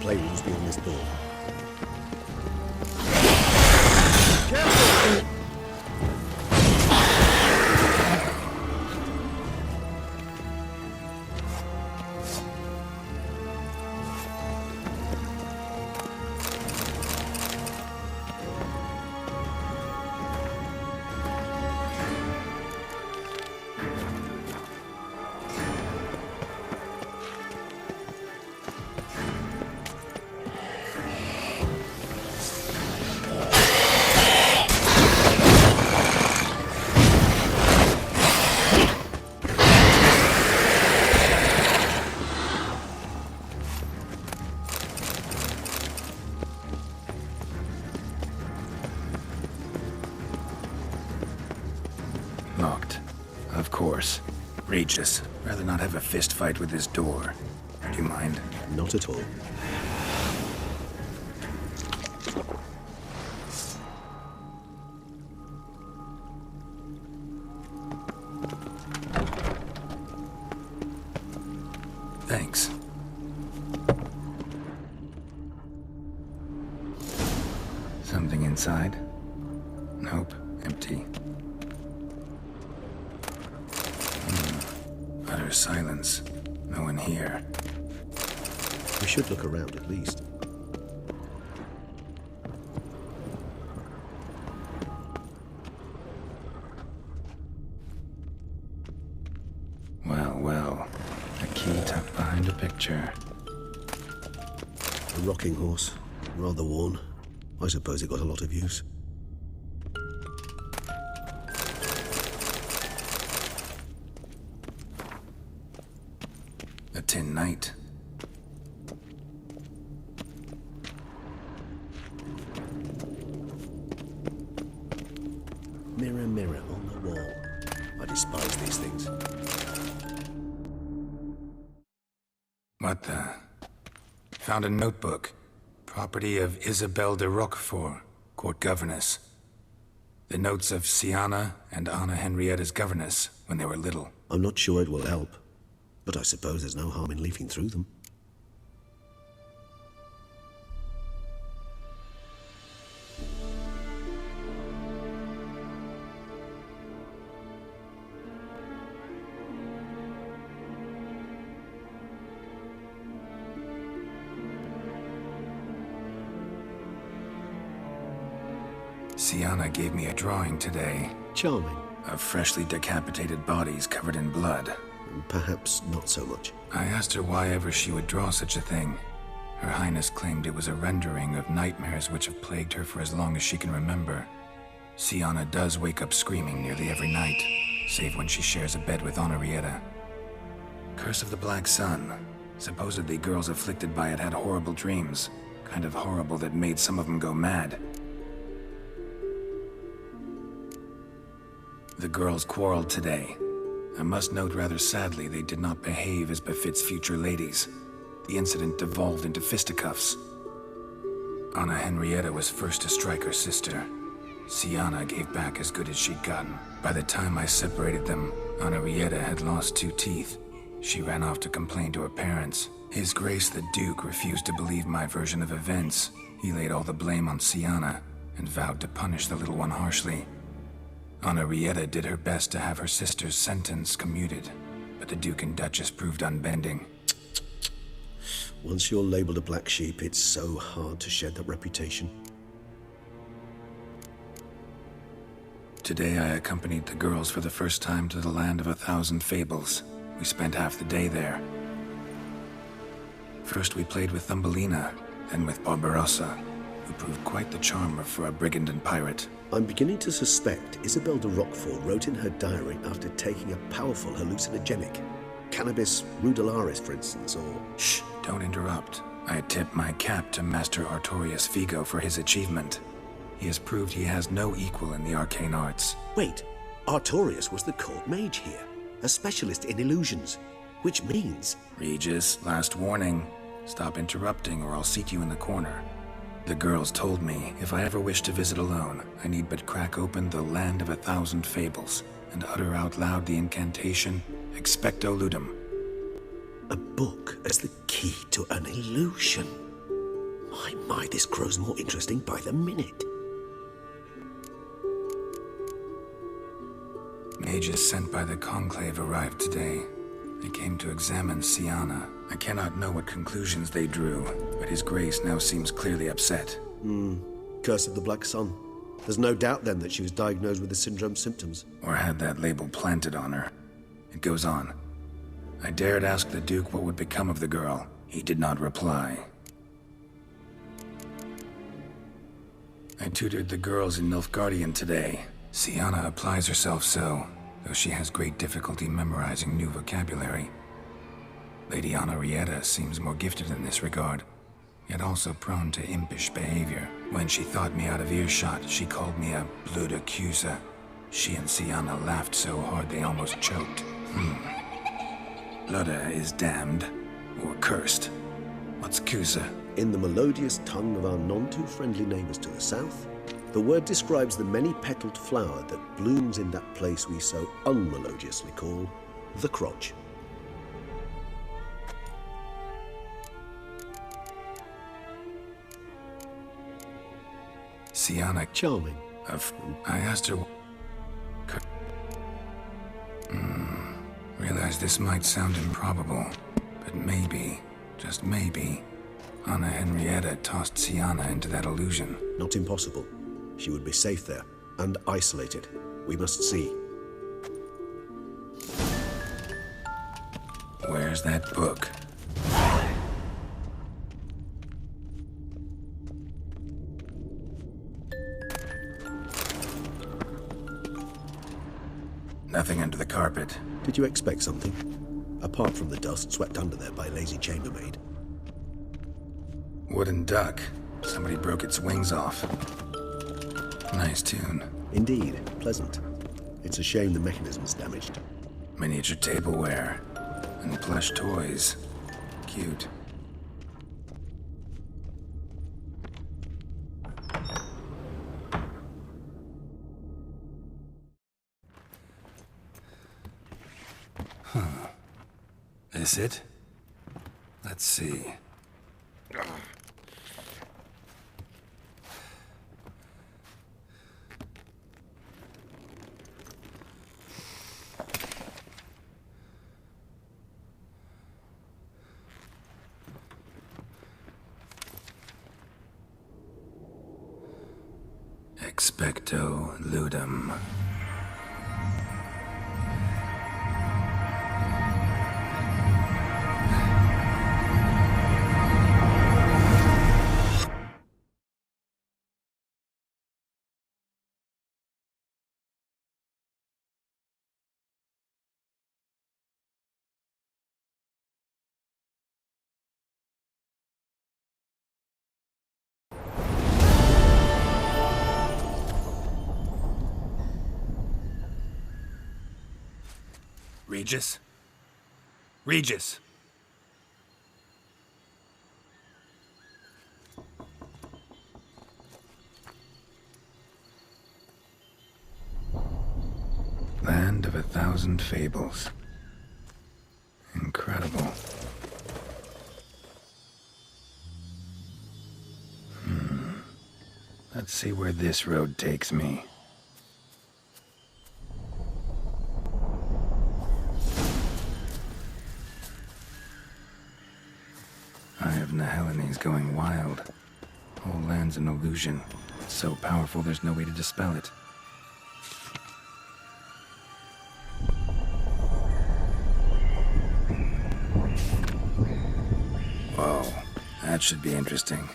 playrooms beyond this door. Careful! Locked. Of course. Regis. Rather not have a fist fight with this door. Do you mind? Not at all. Thanks. Something inside? Nope. Empty. Utter silence. No one here. We should look around at least. Well, well. A key tucked behind a picture. A rocking horse. Rather worn. I suppose it got a lot of use. A tin knight. Mirror, mirror on the wall. I despise these things. What the? Found a notebook. Property of Isabelle de Roquefort, court governess. The notes of Siana and Anna Henrietta's governess when they were little. I'm not sure it will help, but I suppose there's no harm in leafing through them. Siana gave me a drawing today. Charming. Of freshly decapitated bodies covered in blood. Perhaps not so much. I asked her why ever she would draw such a thing. Her Highness claimed it was a rendering of nightmares which have plagued her for as long as she can remember. Siana does wake up screaming nearly every night, save when she shares a bed with Henrietta. Curse of the Black Sun. Supposedly girls afflicted by it had horrible dreams. Kind of horrible that made some of them go mad. The girls quarreled today. I must note rather sadly they did not behave as befits future ladies. The incident devolved into fisticuffs. Anna Henrietta was first to strike her sister. Siana gave back as good as she'd gotten. By the time I separated them, Henrietta had lost 2 teeth. She ran off to complain to her parents. His Grace the Duke refused to believe my version of events. He laid all the blame on Siana and vowed to punish the little one harshly. Henrietta did her best to have her sister's sentence commuted, but the Duke and Duchess proved unbending. Once you're labeled a black sheep, it's so hard to shed that reputation. Today I accompanied the girls for the first time to the land of 1,000 fables. We spent half the day there. First we played with Thumbelina, then with Barbarossa, who proved quite the charmer for a brigand and pirate. I'm beginning to suspect Isabelle de Roquefort wrote in her diary after taking a powerful hallucinogenic. Cannabis rudelaris, for instance, or... Shh, don't interrupt. I tip my cap to Master Artorius Vigo for his achievement. He has proved he has no equal in the arcane arts. Wait, Artorius was the court mage here, a specialist in illusions, which means... Regis, last warning. Stop interrupting or I'll seat you in the corner. The girls told me if I ever wish to visit alone, I need but crack open the land of 1,000 fables and utter out loud the incantation, Expecto Ludum. A book as the key to an illusion. My, this grows more interesting by the minute. Mages sent by the Conclave arrived today. They came to examine Siana. I cannot know what conclusions they drew, but His Grace now seems clearly upset. Curse of the Black Sun. There's no doubt then that she was diagnosed with the syndrome symptoms. Or had that label planted on her. It goes on. I dared ask the Duke what would become of the girl. He did not reply. I tutored the girls in Nilfgaardian today. Siana applies herself so, though she has great difficulty memorizing new vocabulary. Lady Henrietta seems more gifted in this regard, yet also prone to impish behavior. When she thought me out of earshot, she called me a blood accuser. She and Siana laughed so hard they almost choked. Ludda is damned, or cursed. What's Cusa? In the melodious tongue of our none-too-friendly neighbours to the south, the word describes the many-petalled flower that blooms in that place we so unmelodiously call the crotch. Siana. Charming. I asked her. Realized this might sound improbable, but maybe, just maybe, Anna Henrietta tossed Siana into that illusion. Not impossible. She would be safe there, and isolated. We must see. Where's that book? Nothing under the carpet. Did you expect something? Apart from the dust swept under there by a lazy chambermaid. Wooden duck. Somebody broke its wings off. Nice tune. Indeed, pleasant. It's a shame the mechanism's damaged. Miniature tableware. And plush toys. Cute. This it? Let's see. Expecto ludum. Regis? Regis! Land of 1,000 fables. Incredible. Let's see where this road takes me. Eye of Nehelines going wild. Whole land's an illusion. It's so powerful there's no way to dispel it. Whoa, that should be interesting.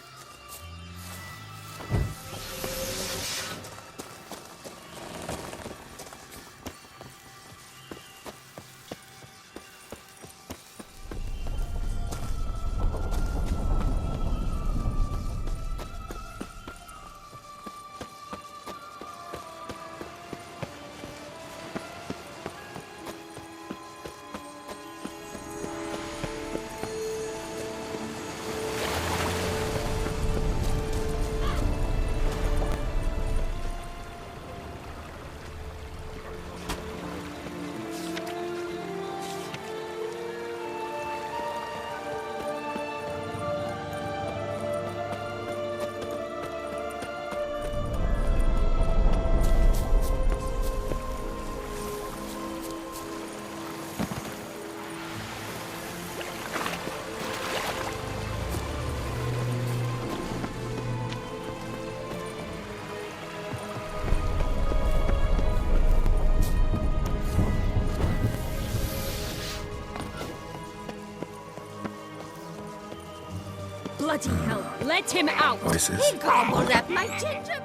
bloody hell! Let him out! Voices. He gobbled up my gingerbread!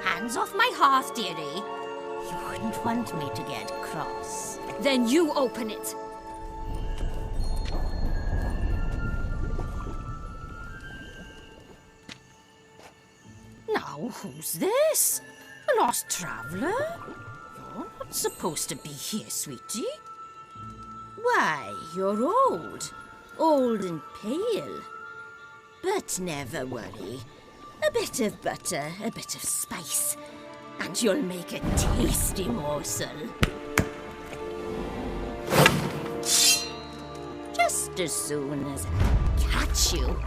Hands off my hearth, dearie. You wouldn't want me to get cross. Then you open it. Now, who's this? A lost traveler? You're not supposed to be here, sweetie. Why, you're old. Old and pale. But never worry. A bit of butter, a bit of spice, and you'll make a tasty morsel. Just as soon as I catch you.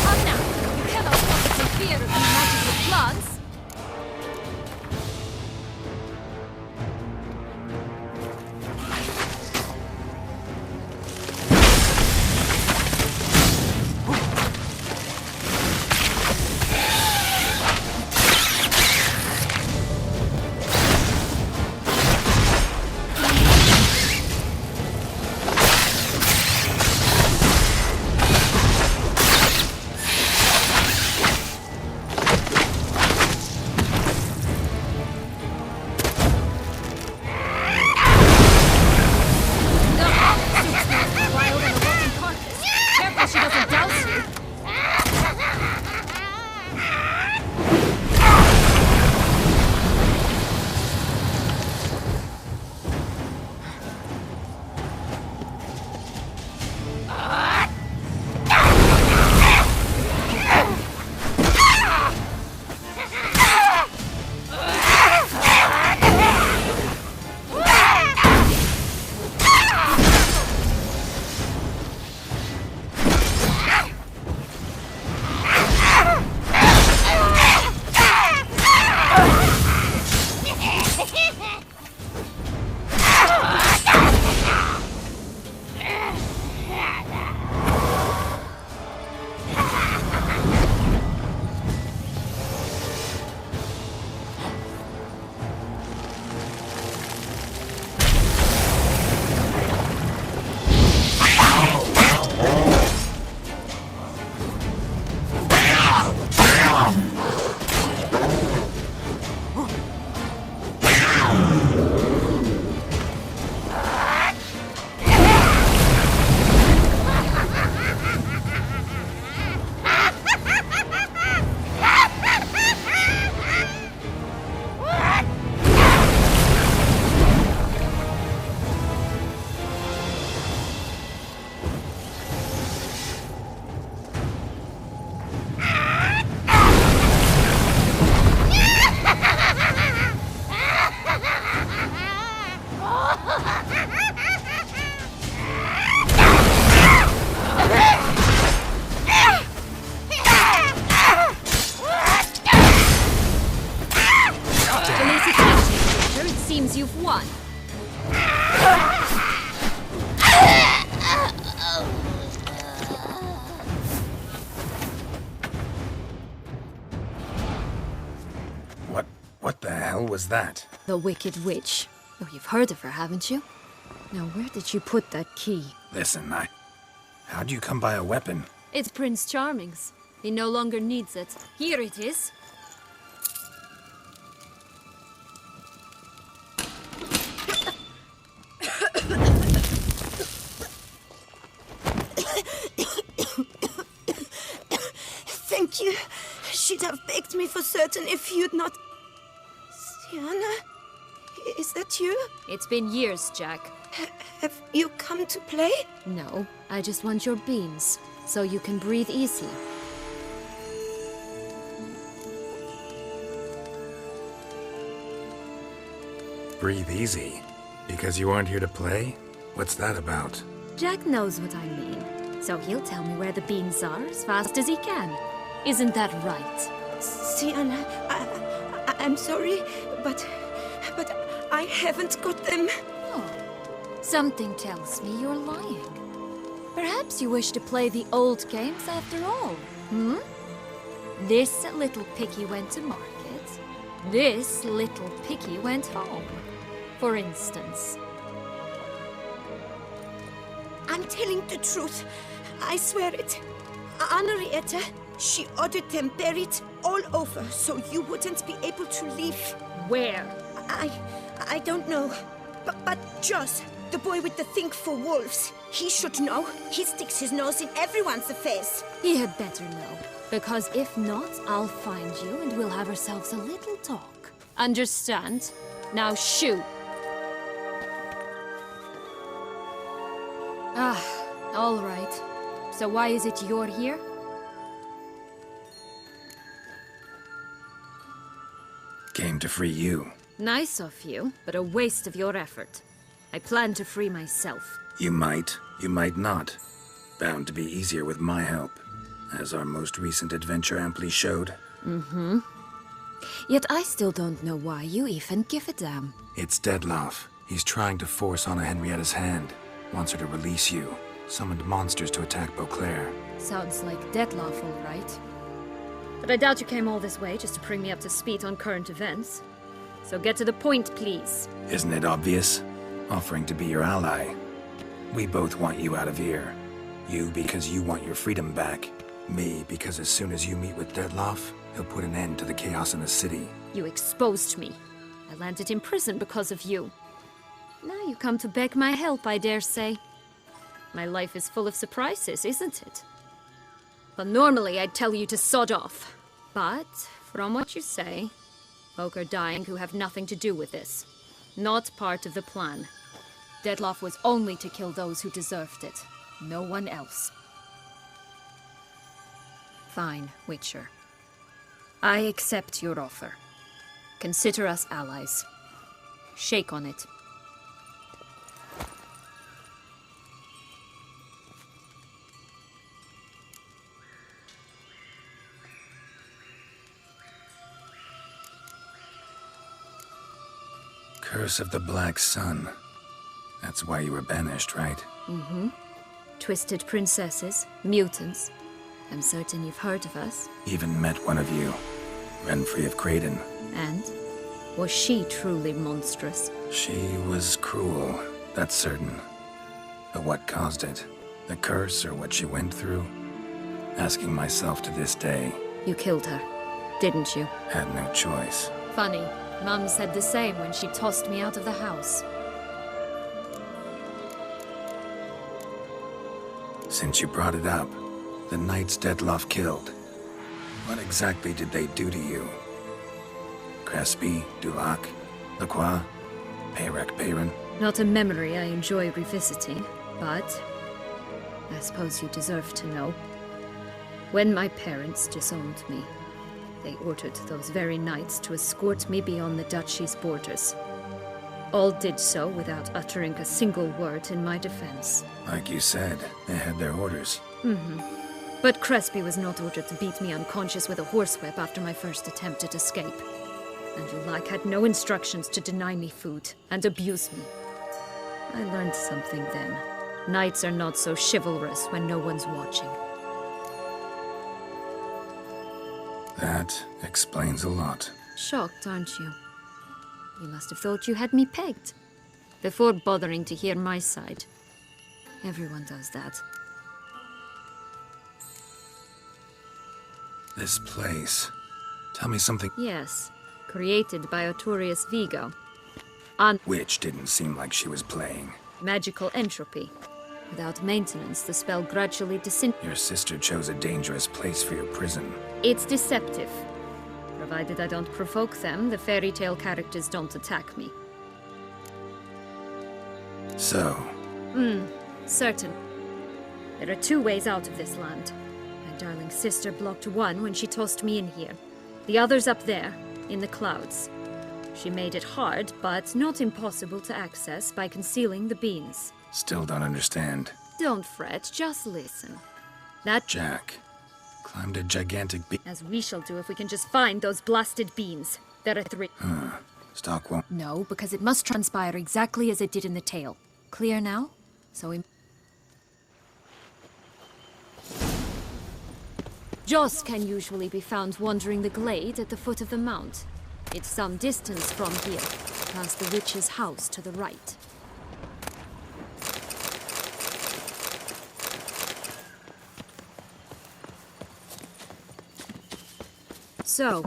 Come now, you cannot walk in fear of the magical plants. You've won. What the hell was that? The Wicked Witch. Oh, you've heard of her, haven't you? Now, where did you put that key? Listen, how'd you come by a weapon? It's Prince Charming's. He no longer needs it. Here it is. Thank you. She'd have baked me for certain if you'd not... Sienna? Is that you? It's been years, Jack. Have you come to play? No, I just want your beans, so you can breathe easy. Breathe easy? Because you aren't here to play? What's that about? Jack knows what I mean, so he'll tell me where the beans are as fast as he can. Isn't that right? Sienna, I'm sorry, but I haven't got them. Oh, something tells me you're lying. Perhaps you wish to play the old games after all, hmm? This little piggy went to market. This little piggy went home, for instance. I'm telling the truth. I swear it. Henrietta, she ordered them buried all over so you wouldn't be able to leave. Where? I don't know. But Joss, the boy with the thing for wolves, he should know. He sticks his nose in everyone's affairs. He had better know. Because if not, I'll find you and we'll have ourselves a little talk. Understand? Now shoo! Ah, all right. So why is it you're here? Came to free you. Nice of you, but a waste of your effort. I plan to free myself. You might not. Bound to be easier with my help, as our most recent adventure amply showed. Mm-hmm. Yet I still don't know why you even give a damn. It's Dettlaff. He's trying to force Anna Henrietta's hand. Wants her to release you. Summoned monsters to attack Beauclair. Sounds like Dettlaff, all right. But I doubt you came all this way just to bring me up to speed on current events. So get to the point, please. Isn't it obvious? Offering to be your ally. We both want you out of here. You because you want your freedom back. Me because as soon as you meet with Dettlaff, he'll put an end to the chaos in the city. You exposed me. I landed in prison because of you. Now you come to beg my help, I dare say. My life is full of surprises, isn't it? Well, normally I'd tell you to sod off. But, from what you say, folk are dying who have nothing to do with this. Not part of the plan. Dettlaff was only to kill those who deserved it. No one else. Fine, Witcher. I accept your offer. Consider us allies. Shake on it. Curse of the Black Sun. That's why you were banished, right? Mm-hmm. Twisted princesses, mutants. I'm certain you've heard of us. Even met one of you. Renfrey of Craden. And? Was she truly monstrous? She was cruel, that's certain. But what caused it? The curse or what she went through? Asking myself to this day. You killed her, didn't you? Had no choice. Funny. Mum said the same when she tossed me out of the house. Since you brought it up, the knights Dettlaff killed. What exactly did they do to you? Crespi, Dulac, Lacroix, Peyrac Peyran? Not a memory I enjoy revisiting, but I suppose you deserve to know. When my parents disowned me, they ordered those very knights to escort me beyond the duchy's borders. All did so without uttering a single word in my defense. Like you said, they had their orders. Mm-hmm. But Crespi was not ordered to beat me unconscious with a horsewhip after my first attempt at escape. And Dulac had no instructions to deny me food and abuse me. I learned something then. Knights are not so chivalrous when no one's watching. That explains a lot. Shocked, aren't you? You must have thought you had me pegged. Before bothering to hear my side. Everyone does that. This place. Tell me something. Yes. Created by Artorius Vigo. Which didn't seem like she was playing. Magical entropy. Without maintenance, the spell gradually Your sister chose a dangerous place for your prison. It's deceptive. Provided I don't provoke them, the fairy tale characters don't attack me. So? Certain. There are two ways out of this land. My darling sister blocked one when she tossed me in here. The other's up there, in the clouds. She made it hard, but not impossible to access by concealing the beans. Still don't understand. Don't fret, just listen. That Jack climbed a gigantic as we shall do if we can just find those blasted beans. There are 3. Stock won't... No, because it must transpire exactly as it did in the tale. Clear now? So we... Joss can usually be found wandering the glade at the foot of the mount. It's some distance from here, past the witch's house to the right. So,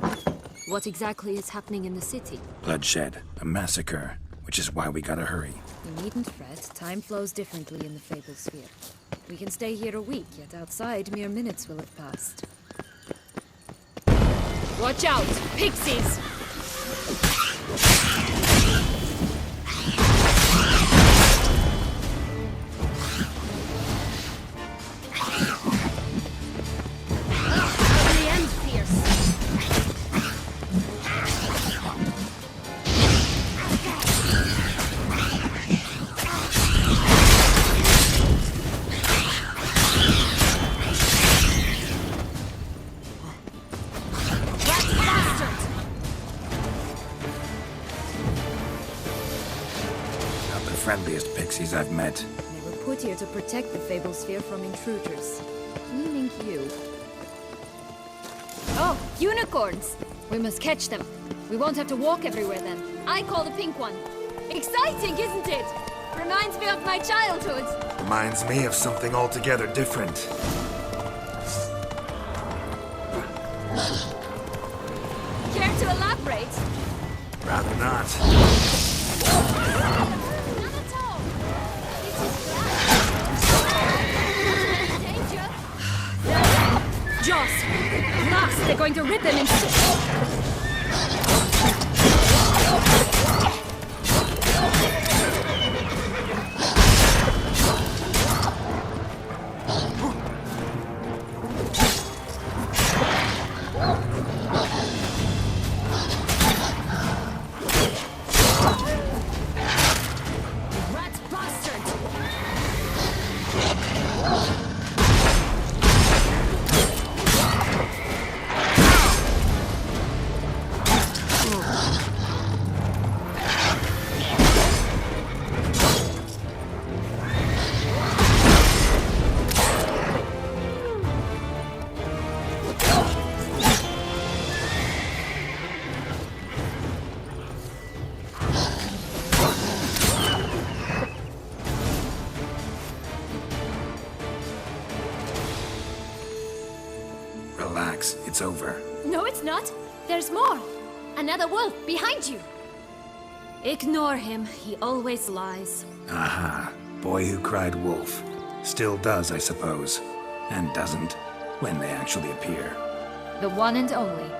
what exactly is happening in the city? Bloodshed. A massacre. Which is why we gotta hurry. You needn't fret. Time flows differently in the Fable Sphere. We can stay here a week, yet outside mere minutes will have passed. Watch out! Pixies! Ugly and fierce. Friendliest pixies I've met. They were put here to protect the Fable Sphere from intruders. Meaning you. Oh, unicorns! We must catch them. We won't have to walk everywhere then. I call the pink one. Exciting, isn't it? Reminds me of my childhood. Reminds me of something altogether different. Care to elaborate? Rather not. Joss! Last, they're going to rip them in Rat bastard! Relax, it's over. No, it's not. There's more. Another wolf behind you. Ignore him. He always lies. Aha. Boy who cried wolf. Still does, I suppose. And doesn't, when they actually appear. The one and only.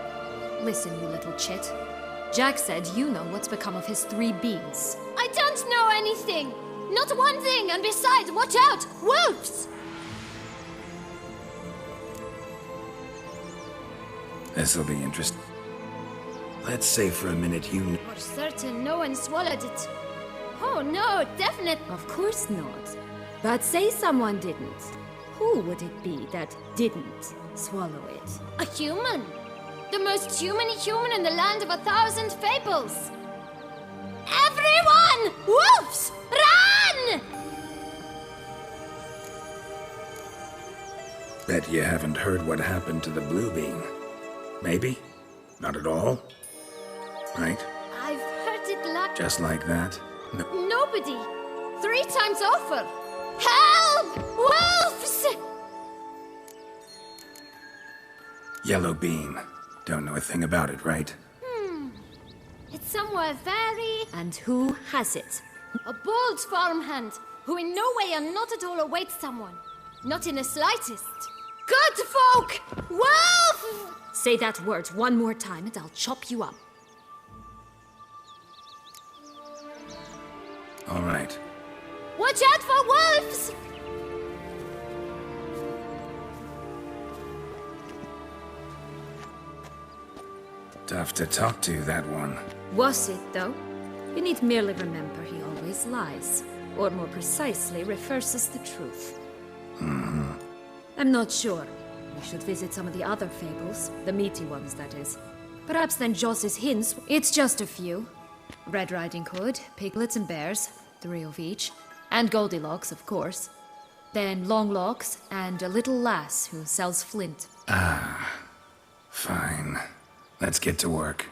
Listen, you little chit. Jack said you know what's become of his 3 beans. I don't know anything! Not one thing, and besides, watch out! Wolves! This'll be interesting. Let's say for a minute you... For certain, no one swallowed it. Oh no, definitely. Of course not. But say someone didn't. Who would it be that didn't swallow it? A human. The most human-y human in the land of 1,000 fables. Everyone! Wolves! Run! Bet you haven't heard what happened to the blue bean. Maybe? Not at all? Right? I've heard it like... Just like that? No. Nobody. 3 times over. Help! Wolves! Yellow bean. Don't know a thing about it, right? It's somewhere very... And who has it? A bold farmhand, who in no way and not at all awaits someone. Not in the slightest. Good folk! Wolf! Say that word one more time and I'll chop you up. All right. Watch out for wolves! Tough to talk to, that one. Was it, though? You need merely remember he always lies. Or more precisely, reverses the truth. I'm not sure. We should visit some of the other fables. The meaty ones, that is. Perhaps then Joss's hints, it's just a few. Red Riding Hood, piglets and bears, 3 of each. And Goldilocks, of course. Then Longlocks, and a little lass who sells flint. Fine. Let's get to work.